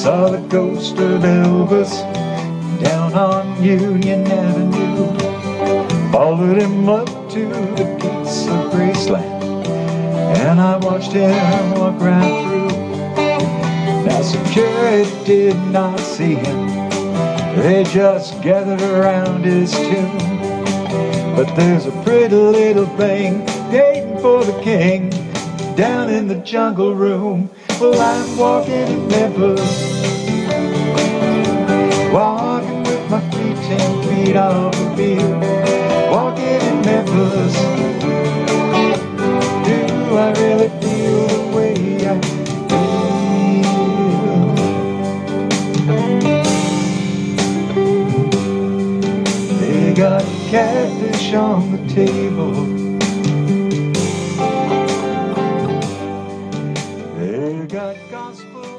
saw the ghost of Elvis down on Union Avenue. Followed him up to the gates of Graceland, and I watched him walk right through. Now security did not see him, they just gathered around his tomb. But there's a pretty little thing waiting for the king down in the jungle room. Well, I'm walking in Memphis, walking with my feet 10 feet off the field. Walking in Memphis, do I really feel the way I feel? They got catfish on the table, they got gospel